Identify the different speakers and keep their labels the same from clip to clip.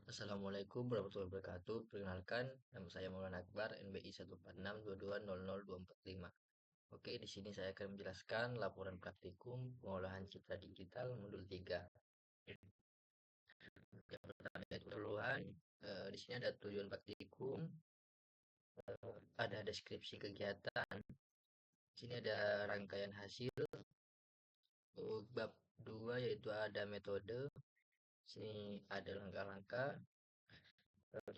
Speaker 1: Assalamualaikum warahmatullahi wabarakatuh. Perkenalkan, nama saya Maulana Akbar, NBI 14622002445. Oke, di sini saya akan menjelaskan laporan praktikum pengolahan citra digital modul 3. Yang pertama yaitu keperluan. Di sini ada tujuan praktikum, ada deskripsi kegiatan. Di sini ada rangkaian hasil. Bab 2 yaitu ada metode. Di sini ada langkah-langkah.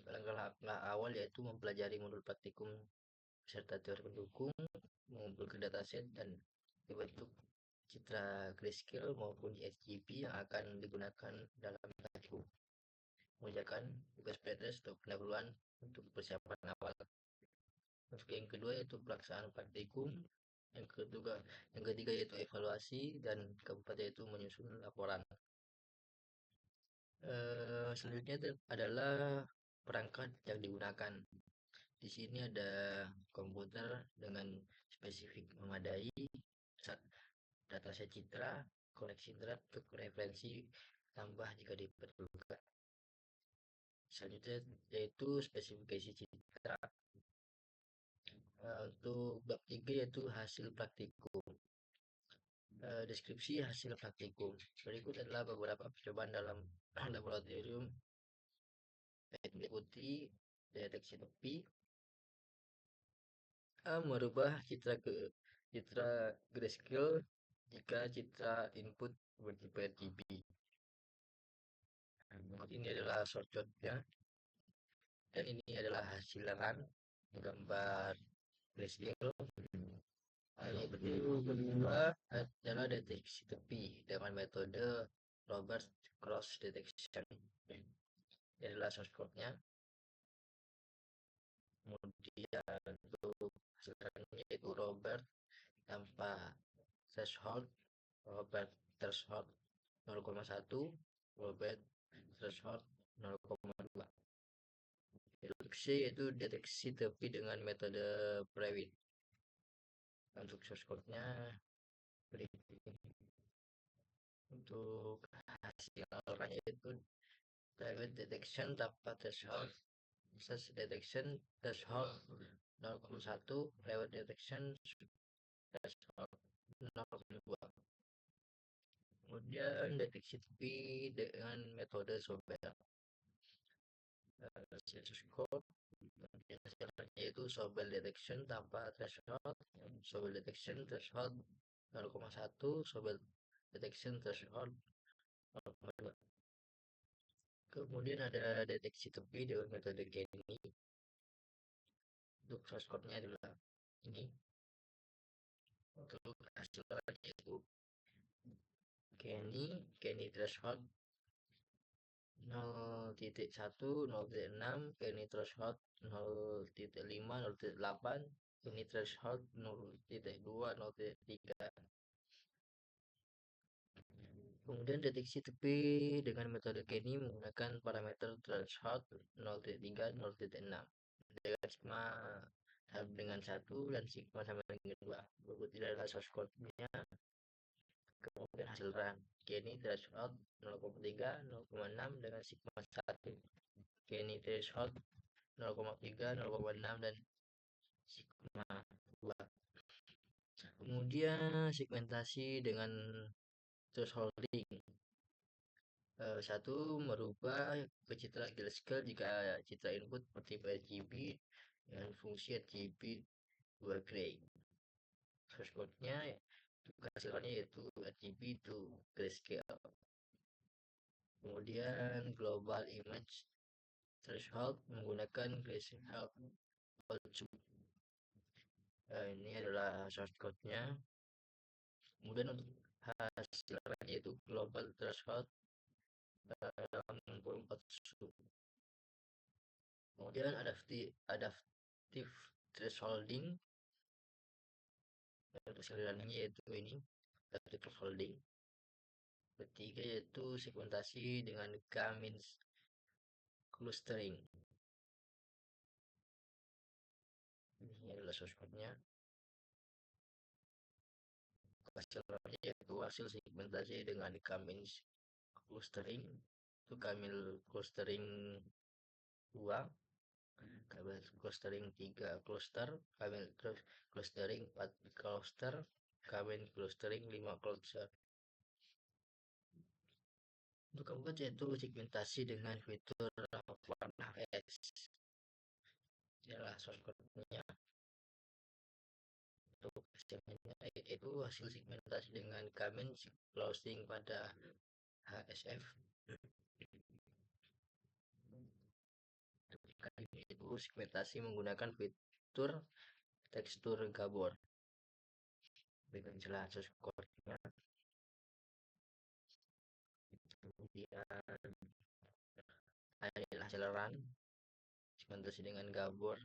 Speaker 1: Langkah awal yaitu mempelajari modul praktikum serta teori pendukung, mengumpulkan dataset dan dibentuk citra grayscale maupun sgb yang akan digunakan dalam praktikum. Mengerjakan tugas PTS atau pendahuluan untuk persiapan awal. Untuk yang kedua yaitu pelaksanaan praktikum. Yang ketiga yaitu evaluasi, dan keempat yaitu menyusun laporan. Selanjutnya adalah perangkat yang digunakan. Di sini ada komputer dengan spesifik memadai, dataset citra, koneksi internet untuk referensi tambah jika diperlukan. Selanjutnya yaitu spesifikasi citra. Untuk bab 3 yaitu hasil praktikum. Deskripsi hasil praktikum. Berikut adalah beberapa percobaan dalam laboratorium, meliputi deteksi tepi, merubah citra grayscale jika citra input bertipe RGB. Ini adalah shortcutnya, dan ini adalah hasil gambar grayscale. Yang kedua adalah deteksi tepi dengan metode Robert Cross Detection. Ini adalah source code-nya. Kemudian untuk hasilnya yaitu Robert tanpa threshold, Robert threshold 0,1, Robert threshold 0,2. C yaitu deteksi tepi dengan metode Prewitt. Untuk source code-nya untuk hasil yaitu Prewitt detection tanpa threshold, search detection threshold 0,1, Prewitt detection threshold 0,2. Kemudian deteksi tepi dengan metode Sobel. Source code yaitu Sobel detection tanpa threshold, Sobel detection threshold 0,1, Sobel detection threshold 0,2. Kemudian ada deteksi tepi dengan metode Kenny. Untuk source code-nya adalah ini. Untuk hasilnya yaitu Kenny threshold 0.1, 0.6, Kenny threshold 0.5, 0.8, Kenny threshold 0.2, 0.3. Kemudian deteksi tepi dengan metode Kenny menggunakan parameter threshold 0.3, 0.6 dengan sigma dengan 1 dan sigma sama dengan 2. Berikut adalah source code-nya. Kemudian hasil run Kenny threshold 0,3, 0,6 dengan sigma 1. Kenny threshold 0,3, 0,6 dan sigma 2. Kemudian segmentasi dengan thresholding. Satu, merubah ke citra grayscale jika citra input bertipe RGB dengan fungsi RGB 2 gray. Source code-nya hasilnya yaitu RGB to grayscale. Kemudian global image threshold menggunakan grayscale also. Ini adalah source code-nya. Kemudian untuk hasilnya yaitu global threshold 64 sub. Kemudian adaptive thresholding. Hasilnya yaitu ini adaptive thresholding. Ketiga yaitu segmentasi dengan K-means clustering. Ini adalah source code-nya. Hasilnya yaitu hasil segmentasi dengan K-means clustering itu Kamil clustering 2, Kamil clustering 3 cluster, Kamil clustering 4 cluster, Kamil clustering 5 cluster. Untuk keempat yaitu segmentasi dengan fitur warna X. Inilah shortcutnya. Untuk itu hasil segmentasi dengan Kamil closing pada HSF. Itu segmentasi menggunakan fitur tekstur Gabor. Dengan jelas shortcutnya. Kemudian hasil run segmentasi dengan Gabor.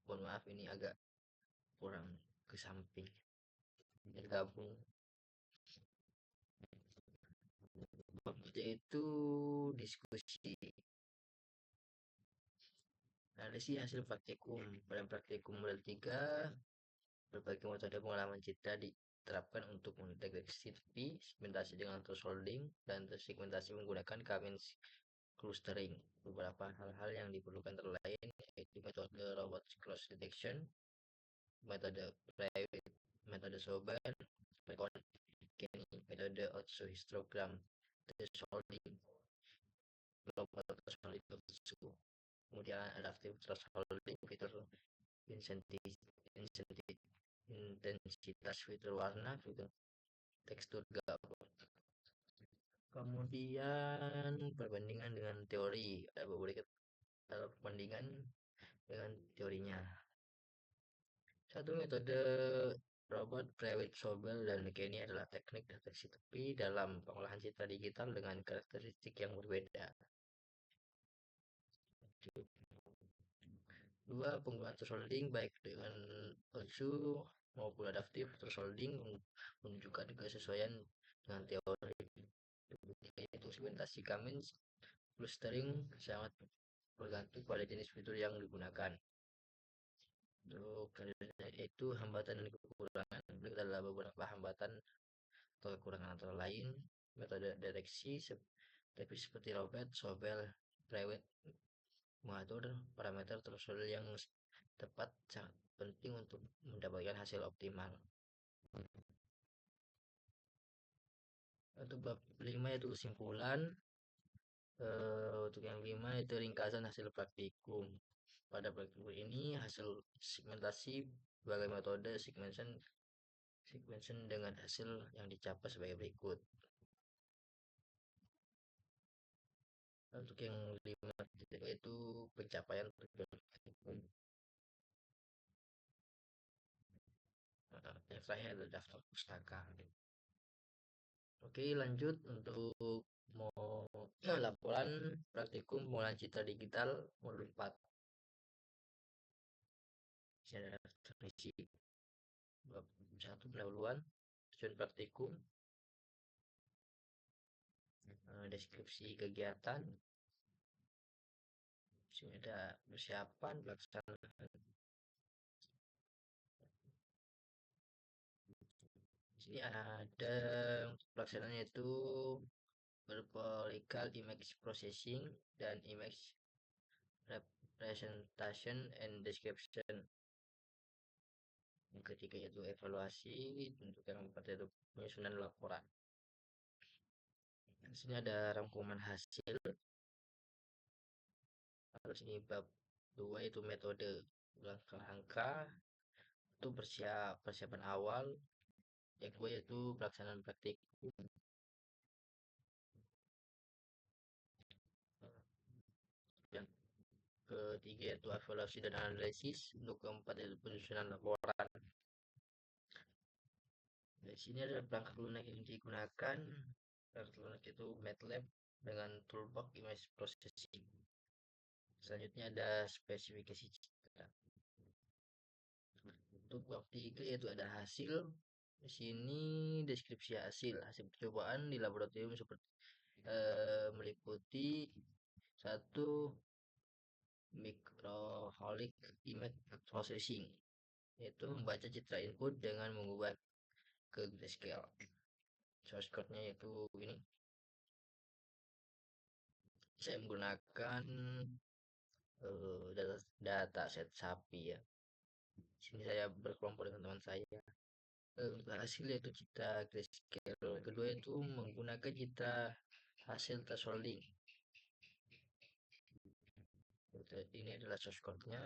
Speaker 1: Mohon maaf ini agak kurang ke samping, gabung. Yaitu diskusi. Analisis hasil praktikum. Pada praktikum model 3, berbagai metode pengalaman citra diterapkan untuk mendeteksi tepi, segmentasi dengan thresholding, dan segmentasi menggunakan Kamil clustering. Beberapa hal-hal yang diperlukan terlain yaitu metode robot cross detection, metode private, metode Sobel, metode histogram thresholding, global thresholding, kemudian adaptive thresholding, fitur intensitas, fitur warna, fitur tekstur Gabor. Kemudian perbandingan dengan teori, ada beberapa perbandingan dengan teorinya. Satu metode robot private Sobel dan McKinney adalah teknik deteksi tepi dalam pengolahan citra digital dengan karakteristik yang berbeda. Dua, penggunaan thresholding baik dengan OSU maupun adaptif thresholding menunjukkan kesesuaian dengan teori. Yaitu segmentasi Kamil clustering sangat bergantung pada jenis fitur yang digunakan. Untuk itu hambatan dan kekurangan, adalah beberapa hambatan atau kekurangan antara lain metode deteksi tapi seperti robot Sobel private mengatur parameter threshold yang tepat sangat penting untuk mendapatkan hasil optimal. Untuk bab 5 itu kesimpulan. Untuk yang 5 itu ringkasan hasil praktikum. Pada praktikum ini hasil segmentasi sebagai metode segmentation dengan hasil yang dicapai sebagai berikut. Untuk yang 5 itu pencapaian praktikum. Yang terakhir adalah daftar pustaka. Oke, lanjut untuk laporan praktikum pengolahan citra digital modul 4. Ini ada definisi bab 1 pendahuluan, tujuan praktikum, deskripsi kegiatan, sini ada persiapan pelaksanaan. Sini ada pelaksanaannya itu vertical image processing dan image representation and description. Yang ketiga yaitu evaluasi, untuk yang keempat yaitu penyusunan laporan. Di sini ada rangkuman hasil. Terus ini bab 2 itu metode langkah-langkah, itu persiapan awal. Yang kedua yaitu pelaksanaan praktikum. Yang ketiga yaitu evaluasi dan analisis. Untuk keempat yaitu penyusunan laporan. Di sini ada perangkat lunak yang digunakan. Perangkat lunak itu MATLAB dengan toolbox image processing. Selanjutnya ada spesifikasi citra. Untuk bab 3 yaitu ada hasil. Di sini deskripsi hasil percobaan di laboratorium seperti meliputi 1 microholic image processing, yaitu membaca citra input dengan mengubah ke grayscale. Source code-nya yaitu ini. Saya menggunakan data set sapi ya. Sini saya berkelompok dengan teman saya. Untuk hasil yaitu citra grayscale. Kedua itu menggunakan citra hasil thresholding. Ini adalah source code-nya.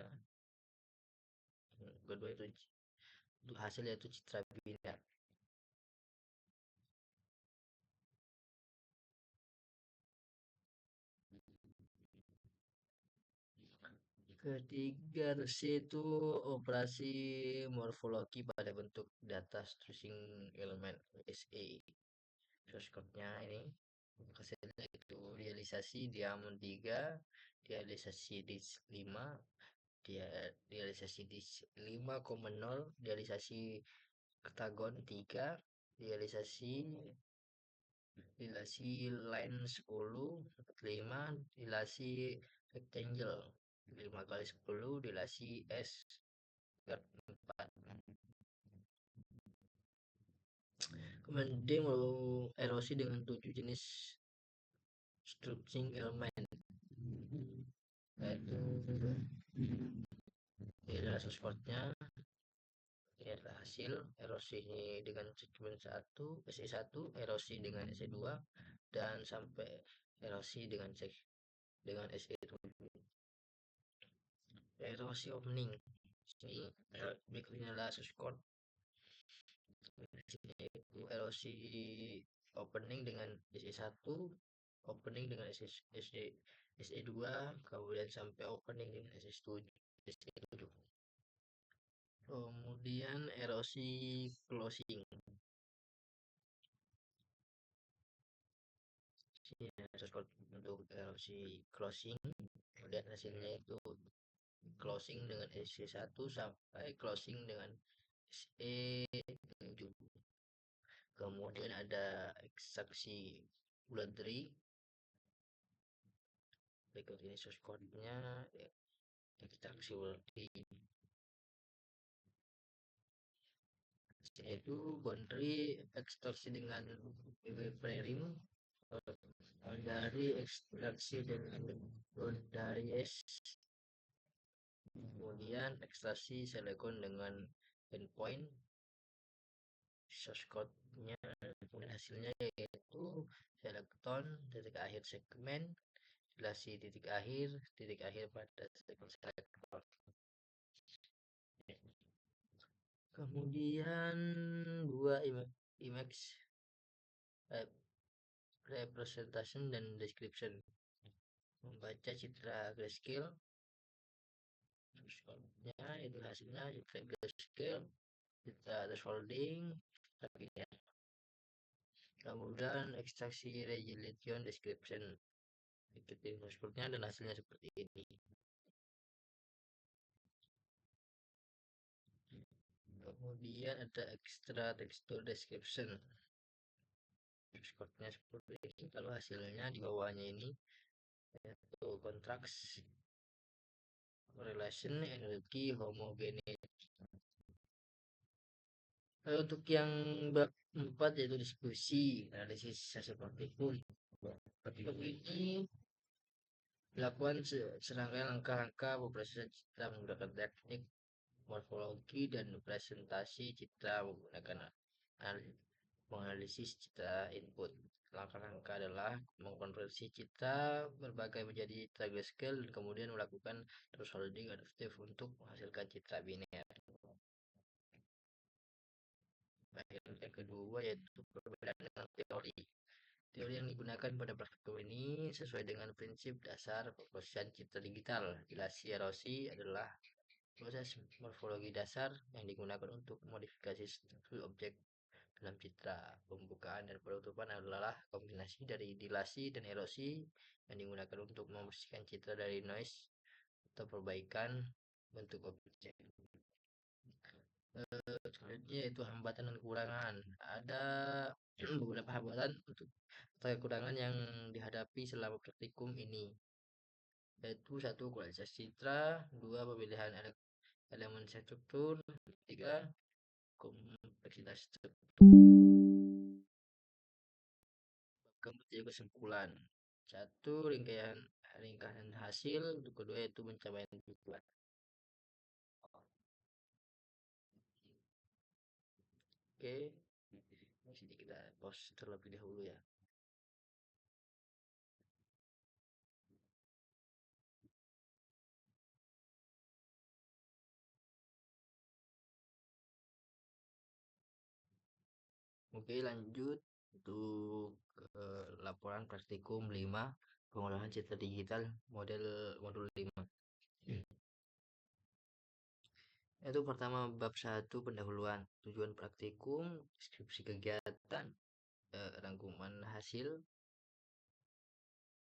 Speaker 1: Kedua itu untuk hasil yaitu citra biner. Ketiga itu operasi morfologi pada bentuk data stressing element SA. Source code-nya ini hasilnya itu realisasi diamond 3, realisasi di 5, dia realisasi di 5,0, realisasi oktagon 3, realisasi line 10, 5, relasi rectangle 5 kali 10, relasi S 4. Kemudian dia mau erosi dengan 7 jenis structuring elemen, yaitu ini adalah source code-nya. Ini adalah hasil erosi dengan segmen 1, SE1, erosi dengan SE2, dan sampai erosi dengan SE7. Erosi opening. Ini berikutnya adalah source code. Yaitu erosi opening dengan SE1, opening dengan SE2, kemudian sampai opening dengan SE7. Kemudian erosi closing. Untuk erosi closing, kemudian hasilnya itu closing dengan SE1 sampai closing dengan SE7. Kemudian ada ekstraksi bloodry. Berikut ini source code-nya, ekstraksi bloodry. Yaitu boundary ekstraksi dengan prerim dari ekstraksi dengan boundary S, kemudian ekstraksi silikon dengan endpoint. Source code-nya hasilnya yaitu selekton titik akhir segmen, relasi titik akhir pada segmen selektor. Kemudian dua image representation dan description. Membaca citra grayscale, source-nya itu hasilnya citra grayscale, citra thresholding, kemudian ekstraksi resolution description. Ikutin source-nya dan hasilnya seperti ini. Kemudian ada extra texture description. Source-nya seperti ini. Kalau hasilnya di bawahnya ini yaitu contrast, correlation, energy, homogeneity. Untuk yang bab 4 yaitu diskusi, analisis hasil praktikum. Praktikum ini dilakukan serangkaian langkah-langkah pemrosesan citra menggunakan teknik morfologi dan presentasi citra menggunakan menganalisis citra input. Langkah-langkah adalah mengkonversi citra berbagai menjadi citra grayscale dan kemudian melakukan thresholding adaptif untuk menghasilkan citra biner. Yang kedua yaitu perbedaan dengan teori. Teori yang digunakan pada praktikum ini sesuai dengan prinsip dasar pemrosesan citra digital. Relasi erosi adalah proses morfologi dasar yang digunakan untuk modifikasi struktur objek dalam citra. Pembukaan dan penutupan adalah kombinasi dari dilasi dan erosi yang digunakan untuk membersihkan citra dari noise atau perbaikan bentuk objek. Selanjutnya yaitu hambatan dan kekurangan. Ada beberapa hambatan untuk kekurangan yang dihadapi selama praktikum ini, yaitu 1. Kualitas citra, 2. Pemilihan elemen struktur, 3. Kompleksitas struktur. Kemudian kesimpulan. Satu, ringkasan hasil. Untuk kedua itu pencapaian tujuan. Oke, di sini kita pause terlebih dahulu ya. Oke, lanjut untuk laporan praktikum 5 pengolahan citra digital modul 5. Itu pertama bab 1 pendahuluan, tujuan praktikum, deskripsi kegiatan, rangkuman hasil.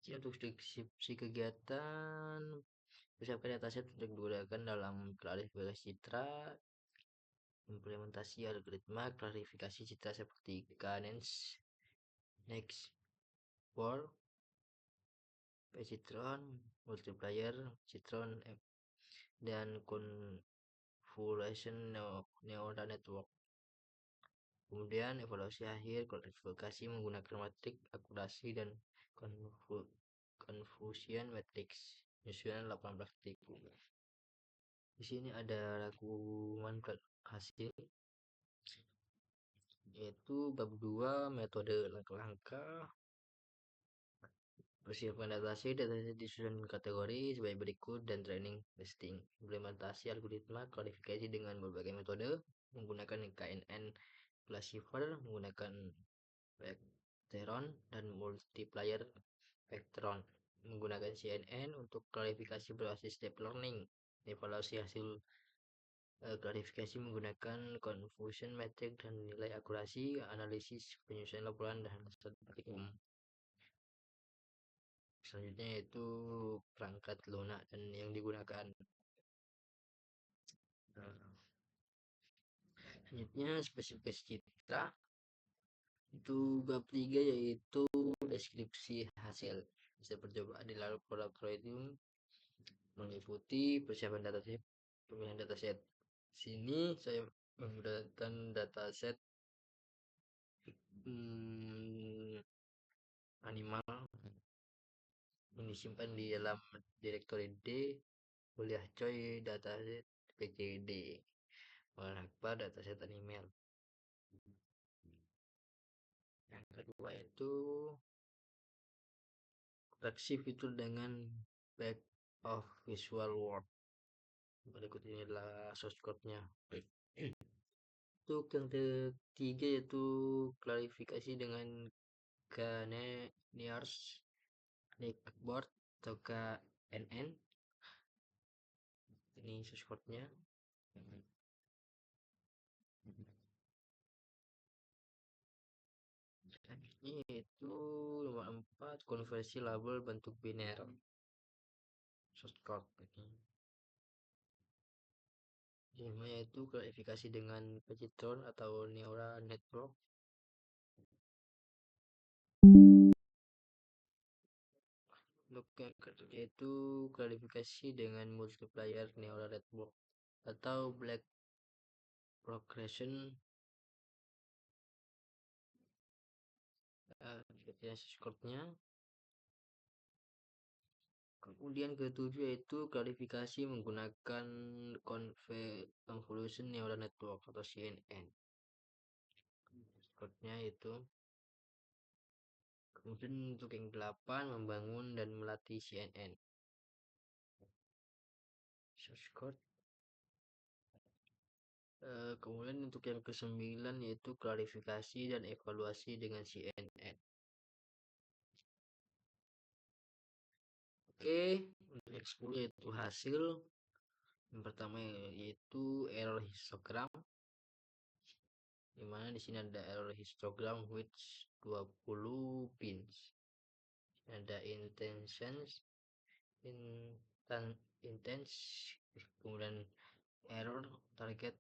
Speaker 1: Untuk deskripsi kegiatan, persiapkan dataset untuk digunakan dalam klarifikasi citra, implementasi algoritma klarifikasi citra seperti Canens, Next, War, Citron, multiplayer, Citron, dan convolution neural network. Kemudian evaluasi akhir klarifikasi menggunakan matrik akurasi dan confusion matrix. Penyusunan 8 praktikum. Di sini ada rangkuman hasil, yaitu bab 2 metode langkah-langkah. Persiapan dataset disusun kategori sebagai berikut dan training testing. Implementasi algoritma klarifikasi dengan berbagai metode menggunakan KNN classifier, menggunakan Vectron dan multiplier Vectron, menggunakan CNN untuk klarifikasi berbasis deep learning. Evaluasi hasil klarifikasi menggunakan confusion matrix dan nilai akurasi, analisis penyusunan laporan dan praktikum. Selanjutnya yaitu perangkat lunak dan yang digunakan. Selanjutnya spesifikasi citra. Itu bab 3 yaitu deskripsi hasil. Bisa percobaan di laboratorium meliputi persiapan dataset, pemilihan dataset. Sini saya menggunakan dataset animal yang disimpan di dalam direktori D kuliah coy dataset PCD mengenai dataset animal. Yang kedua itu reaksi fitur dengan back of visual world. Berikut ini adalah source code-nya. Untuk yang ketiga yaitu klarifikasi dengan Canoniers Nickboard atau KNN. Ini source code-nya. Selanjutnya itu nomor 4 konversi label bentuk biner. Source code ini. Lima yaitu klarifikasi dengan Pencitron atau neural network. Untuk yang ketiga itu klarifikasi dengan multiplier neural network atau black progression. Score-nya. Kemudian ketujuh yaitu klarifikasi menggunakan convolution neural network atau CNN. Score-nya itu. Kemudian untuk yang 8 membangun dan melatih CNN. Source code. Kemudian untuk yang ke-9 yaitu klarifikasi dan evaluasi dengan CNN. Oke, untuk yang 10 yaitu hasil. Yang pertama yaitu error histogram. Dimana di sini ada error histogram with 20 pins. Ada intentions, intense, kemudian error, target,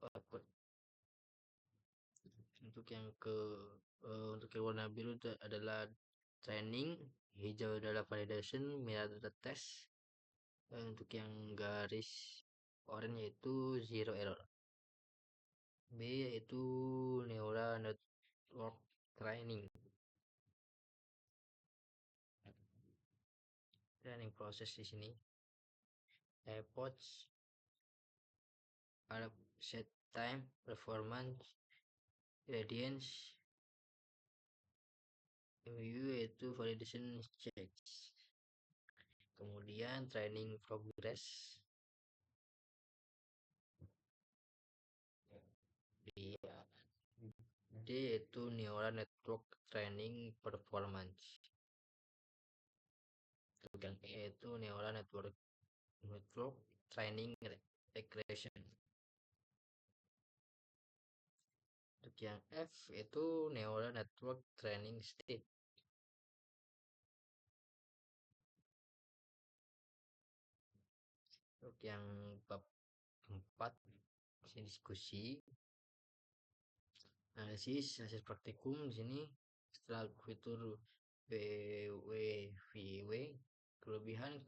Speaker 1: output. Untuk yang untuk yang warna biru itu adalah training, hijau adalah validation, merah adalah test. Untuk yang garis orange yaitu zero error. B yaitu neural network training. training proses di sini. Efforts pada set time, performance, gradients, MU yaitu validation checks. Kemudian training progress, D yaitu neural network training performance. Untuk yang E itu neural network training regression. Untuk yang F itu neural network training state. Untuk yang bab 4 diskusi analisis hasil praktikum di sini setelah fitur BWVW kelebihan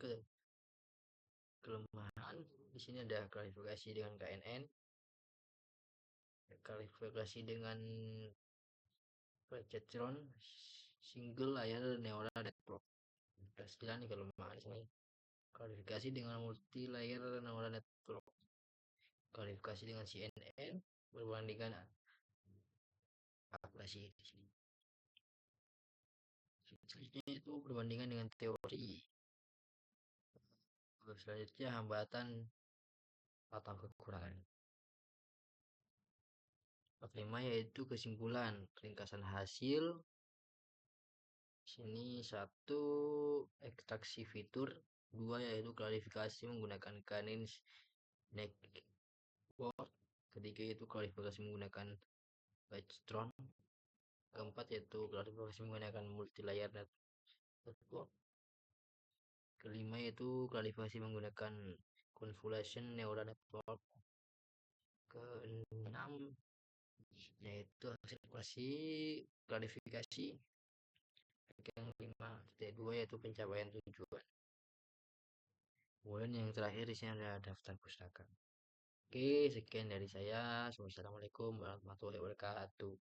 Speaker 1: kelemahan di sini ada klarifikasi dengan KNN, klarifikasi dengan perceptron single layer neural network. Kita nih kelemahan di sini. Klarifikasi dengan multi layer neural network. Klarifikasi dengan CNN berbandingkan akurasi di sini. Selanjutnya itu berbandingan dengan teori. Selanjutnya hambatan atau kekurangan. Kelima yaitu kesimpulan, ringkasan hasil. Sini 1 ekstraksi fitur, 2 yaitu klarifikasi menggunakan Canins network, ketiga yaitu klarifikasi menggunakan Bytestone, keempat yaitu klarifikasi menggunakan multilayer network, kelima yaitu klarifikasi menggunakan convolution neural network, keenam yaitu hasil klarifikasi yang 5 T2 yaitu pencapaian tujuan. Kemudian yang terakhir di sini ada daftar pustaka. Oke, sekian dari saya. Wassalamualaikum warahmatullahi wabarakatuh.